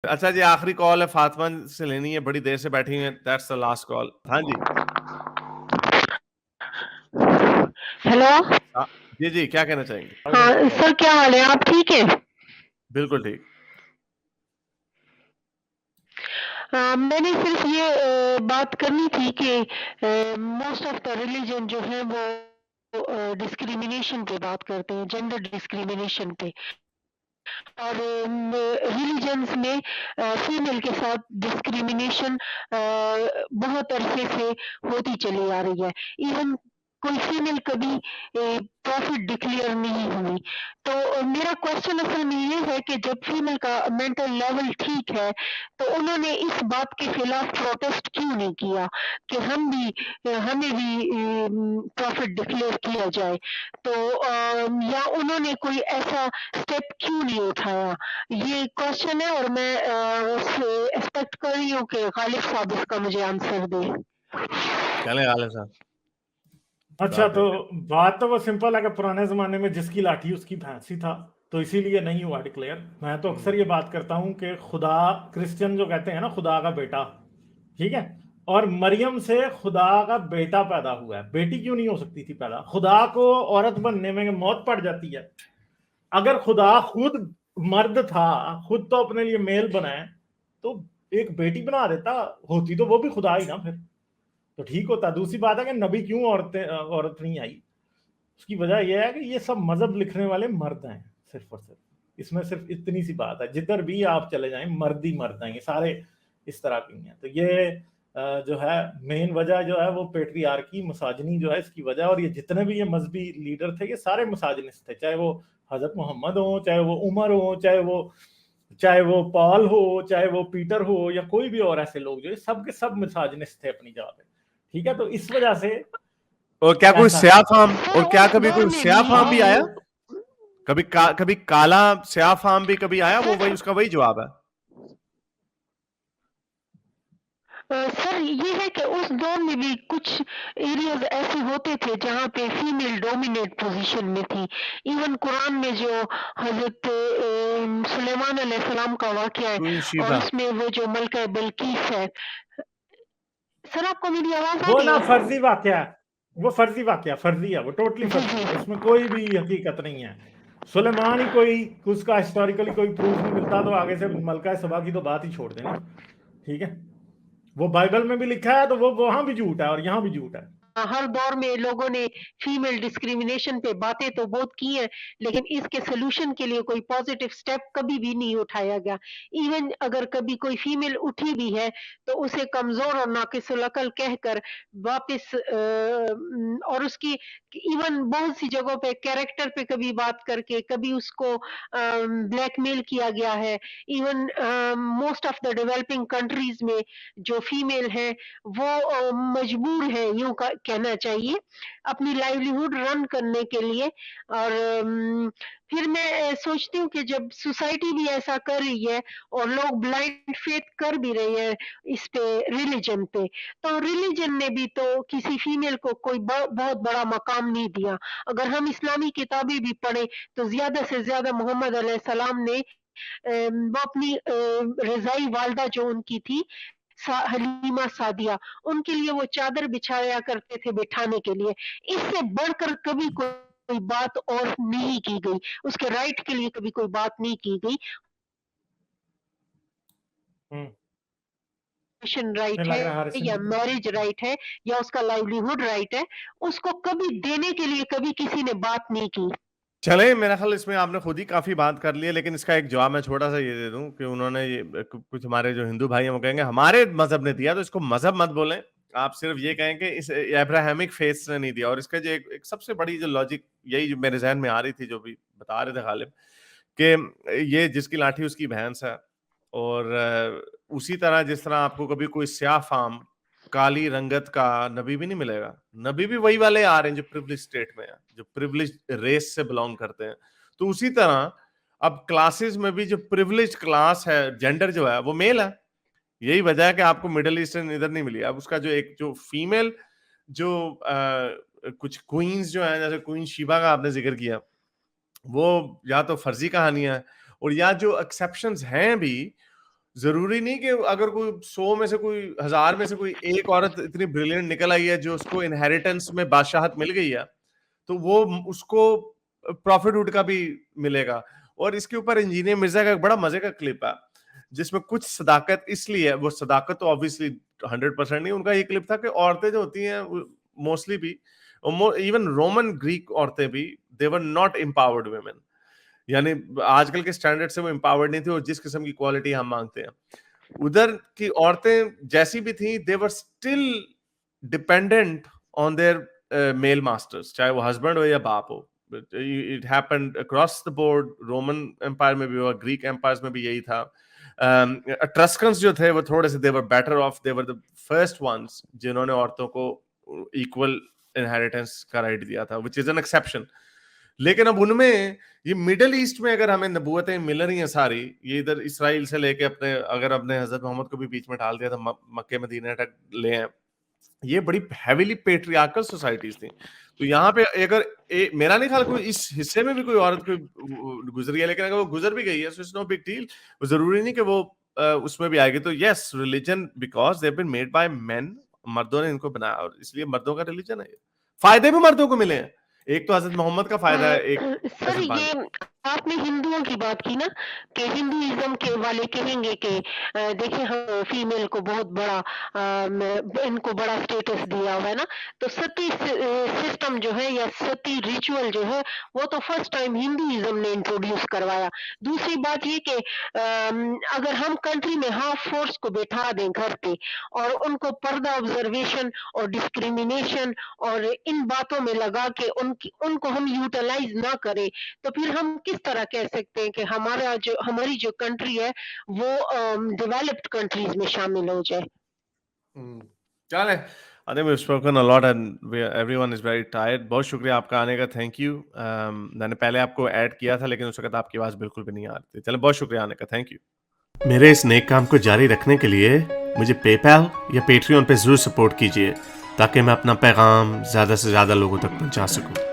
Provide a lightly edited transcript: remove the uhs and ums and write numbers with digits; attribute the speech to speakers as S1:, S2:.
S1: اچھا جی آخری کال ہے فاطمہ سے لینی ہے, بڑی دیر سے بیٹھی ہیں, دیٹس the last call. ہاں جی
S2: ہیلو.
S1: جی جی کیا کہنا چاہیں گے؟
S2: ہاں سر کیا حال ہے, آپ ٹھیک ہے؟
S1: بالکل ٹھیک.
S2: میں نے صرف یہ بات کرنی تھی کہ موسٹ آف دا ریلیجن جو ہے وہ ڈسکریمنیشن پہ بات کرتے ہیں, جینڈر ڈسکریمنیشن پہ. اور ریلیجنس میں فیمیل کے ساتھ ڈسکریمنیشن بہت عرصے سے ہوتی چلی آ رہی ہے. ایون کوئی فیمیل کبھی پروفٹ ڈکلیئر نہیں ہوئی. تو میرا کوشچن اصل میں یہ ہے کہ جب فیمیل کا مینٹل لیول ٹھیک ہے تو انہوں نے اس بات کے خلاف پروٹیسٹ کیوں نہیں کیا کہ ہمیں بھی پروفٹ ڈکلیئر کیا جائے. تو یا انہوں نے کوئی ایسا اسٹیپ کیوں نہیں اٹھایا, یہ کوشچن ہے. اور میں ایکسپیکٹ کر رہی ہوں کہ غالب صاحب اس کا مجھے آنسر دے.
S1: چلیں غالب صاحب.
S3: اچھا تو بات تو وہ سمپل ہے کہ پرانے زمانے میں جس کی لاٹھی اس کی پھانسی تھا, تو اسی لیے نہیں ہوا ڈکلیئر. میں تو اکثر یہ بات کرتا ہوں کہ خدا, کرسچن جو کہتے ہیں نا خدا کا بیٹا, ٹھیک ہے, اور مریم سے خدا کا بیٹا پیدا ہوا ہے, بیٹی کیوں نہیں ہو سکتی تھی پیدا؟ خدا کو عورت بننے میں موت پڑ جاتی ہے. اگر خدا خود مرد تھا, خود تو اپنے لیے میل بنائے, تو ایک بیٹی بنا دیتا, ہوتی تو وہ بھی خدا ہی نا, پھر تو ٹھیک ہوتا. دوسری بات ہے کہ نبی کیوں عورت نہیں آئی, اس کی وجہ یہ ہے کہ یہ سب مذہب لکھنے والے مرد ہیں صرف اور صرف. اس میں صرف اتنی سی بات ہے, جدھر بھی آپ چلے جائیں مرد ہی مرد ہیں, یہ سارے اس طرح کی ہیں. تو یہ جو ہے مین وجہ جو ہے وہ پیٹریارکی, مساجنی جو ہے اس کی وجہ. اور یہ جتنے بھی یہ مذہبی لیڈر تھے یہ سارے مساجنسٹ تھے, چاہے وہ حضرت محمد ہوں, چاہے وہ عمر ہوں, چاہے وہ پال ہو, چاہے وہ پیٹر ہو, یا کوئی بھی اور ایسے لوگ جو سب کے سب مساجنسٹ تھے اپنی جگہ پہ, ٹھیک ہے. تو اس وجہ سے
S1: اور کیا کوئی سیاہ فام, اور کیا کبھی کوئی
S2: میں
S1: سیاہ فام بھی آیا,
S2: بھی
S1: کبھی کالا سیاہ فام بھی کبھی آیا, وہ وہی اس کا وہی جواب ہے.
S2: سر یہ ہے کہ اس دور میں بھی کچھ ایریاز ایسے ہوتے تھے جہاں پہ فیمیل ڈومینیٹ پوزیشن میں تھی. ایون قرآن میں جو حضرت سلیمان علیہ السلام کا واقعہ ہے,
S1: کوئن
S2: اور
S1: شیبا,
S2: اس میں وہ جو ملکہ بلقیس ہے. سر آپ کو میری آواز آ
S3: وہ
S2: رہی
S3: نا
S2: ہے؟
S3: فرضی واقعہ ہے, وہ فرضی واقعہ, فرضی ہے وہ, ٹوٹلی
S2: جی
S3: فرضی
S2: جی.
S3: ہے, اس میں کوئی بھی حقیقت نہیں ہے. سلیمان ہی کوئی اس کا ہسٹوریکلی کوئی پروف نہیں ملتا, تو آگے سے ملکہ سبا کی تو بات ہی چھوڑ دینا, ٹھیک ہے. وہ بائبل میں بھی لکھا ہے تو وہ وہاں بھی جھوٹ ہے اور یہاں بھی جھوٹ ہے.
S2: ہر دور میں لوگوں نے فیمیل ڈسکریمنیشن پہ باتیں تو بہت کی ہیں, لیکن اس کے سلوشن کے لیے کوئی پازیٹیو سٹیپ کبھی بھی نہیں اٹھایا گیا. ایون اگر کبھی کوئی فیمیل اٹھی بھی ہے تو اسے کمزور اور ناقص العقل کہہ کر واپس اور اس کی ایون بہت سی جگہوں پہ کیریکٹر پہ کبھی بات کر کے کبھی اس کو بلیک میل کیا گیا ہے. Even most of the developing countries میں جو فیمیل ہے وہ مجبور ہے, یوں کہنا چاہیے, اپنی لائیولیہوڈ رن کرنے کے لیے. اور پھر میں سوچتی ہوں کہ جب سوسائٹی بھی ایسا کر رہی ہے اور لوگ بلائنڈ فیتھ کر بھی رہے ہیں اس پہ, ریلیجن پہ, تو ریلیجن نے بھی تو کسی فیمیل کو کوئی بہت بڑا مقام نہیں دیا. اگر ہم اسلامی کتابیں بھی پڑھیں تو زیادہ سے زیادہ محمد علیہ السلام نے وہ اپنی رضائی والدہ جو ان کی تھی حلیمہ سعدیہ, ان کے لیے وہ چادر بچھایا کرتے تھے بٹھانے کے لیے. اس سے بڑھ کر کبھی کوئی بات اور نہیں کی گئی, اس کے رائٹ کے لیے کبھی کوئی بات نہیں کی گئی. رائٹ
S3: لگ
S2: ہے
S3: رہا ہے
S2: یا میرج رائٹ ہے یا اس کا لائیولیہوڈ رائٹ ہے, اس کو کبھی دینے کے لیے کبھی کسی نے بات نہیں کی.
S1: چلیں میرا خیال اس میں آپ نے خود ہی کافی بات کر لی ہے, لیکن اس کا ایک جواب میں چھوٹا سا یہ دے دوں کہ انہوں نے یہ کچھ ہمارے جو ہندو بھائی ہیں وہ کہیں گے ہمارے مذہب نے دیا, تو اس کو مذہب مت بولیں, آپ صرف یہ کہیں کہ اس ابراہیمک فیتھ نے نہیں دیا. اور اس کا جو ایک سب سے بڑی جو لاجک یہی جو میرے ذہن میں آ رہی تھی, جو بھی بتا رہے تھے غالب, کہ یہ جس کی لاٹھی اس کی بھینس ہے. اور اسی طرح جس طرح آپ کو کبھی کوئی سیاہ فام کالی رنگت کا نبی بھی نہیں ملے گا, نبی بھی وہی والے آ رہے ہیں جو پریویلیج اسٹیٹ میں ہیں, جو پریویلیج ریس سے بلونگ کرتے ہیں. تو اسی طرح اب کلاسز میں بھی جو پریویلیج کلاس ہے, جینڈر جو ہے وہ میل ہے. یہی وجہ ہے کہ آپ کو مڈل ایسٹرن ادھر نہیں ملی. اب اس کا جو ایک جو فیمیل جو کچھ کوئنز جو ہیں, جیسے کوئن شیبا کا آپ نے ذکر کیا, وہ یا تو فرضی کہانیاں ہیں, اور یا جو ایکسیپشنز ہیں بھی ضروری نہیں کہ اگر کوئی 100 میں سے کوئی 1000 میں سے کوئی ایک عورت اتنی بریلینٹ نکل آئی ہے جو اس کو انہیریٹنس میں بادشاہت مل گئی ہے تو وہ اس کو پروفٹ ہوڈ کا بھی ملے گا. اور اس کے اوپر انجینئر مرزا کا ایک بڑا مزے کا کلپ ہے جس میں کچھ صداقت اس لیے, وہ صداقت تو obviously 100% نہیں, ان کا یہ کلپ تھا کہ عورتیں جو ہوتی ہیں موسٹلی بھی, ایون رومن گریک عورتیں بھی, they were not empowered women, یعنی آج کل کے سٹینڈرڈ سے وہ امپاورڈ نہیں تھی اور جس قسم کی کوالٹی ہم مانگتے ہیں. ادھر کی عورتیں جیسی بھی تھیں they were still dependent on their male masters, چاہے وہ ہسبینڈ ہو یا باپ ہو. It happened across the board, Roman Empire میں بھی ہوا, گریک امپائرز میں بھی یہی تھا. اٹرسکنس جو تھے وہ تھوڑے سے they were better off, they were the first ones جنہوں نے عورتوں کو equal inheritance کا رائٹ دیا تھا, which is an exception. لیکن اب ان میں یہ مڈل ایسٹ میں اگر ہمیں نبوتیں مل رہی ہیں ساری, یہ ادھر اسرائیل سے لے کے اپنے اگر اپنے حضرت محمد کو بھی بیچ میں ڈال دیا تھا, مکہ مدینہ تک لے ہیں, یہ بڑی ہیویلی پیٹریارکل سوسائٹیز تھیں. تو یہاں پہ اگر میرا نہیں خیال کوئی اس حصے میں بھی کوئی عورت کوئی گزری ہے, لیکن اگر وہ گزر بھی گئی ہے so it's no big deal, ضروری نہیں کہ وہ اس میں بھی آئے گی. تو yes religion because they've been made by men, مردوں نے ان کو بنایا اور اس لیے مردوں کا ریلیجن ہے. فائدے بھی مردوں کو ملے ہیں, ایک تو حضرت محمد کا فائدہ ہے, ایک
S2: سر یہ آپ نے ہندوؤں کی بات کی نا کہ ہندوازم کے والے کہیں گے کہ دیکھیں ہم فیمیل کو بہت بڑا ان کو بڑا اسٹیٹس دیا ہوا ہے نا, تو ستی سسٹم جو ہے یا ستی ریچول جو ہے وہ تو فرسٹ ٹائم ہندوازم نے انٹروڈیوس کروایا. دوسری بات یہ کہ اگر ہم کنٹری میں ہاف فورس کو بٹھا دیں گھر پہ اور ان کو پردہ آبزرویشن اور ڈسکریمنیشن اور ان باتوں میں لگا کے ان کو ہم یوٹیلائز نہ کریں, تو پھر ہم کس طرح کہہ سکتے ہیں کہ ہماری جو کنٹری ہے وہ ڈیولپڈ کنٹریز میں شامل ہو جائے.
S1: چلیں, I think we've spoken a lot and everyone is very tired. بہت شکریہ آپ کا آنے کا, تھینک یو. میں نے پہلے آپ کو ایڈ کیا تھا لیکن اس وقت آپ کی آواز بالکل بھی نہیں آ رہی تھی. چلیں, بہت شکریہ آنے کا, تھینک یو. میرے اس نیک کام کو جاری رکھنے کے لیے مجھے پے پیل یا پیٹریون پہ ضرور سپورٹ کیجیے تاکہ میں اپنا پیغام زیادہ سے زیادہ لوگوں تک پہنچا سکوں.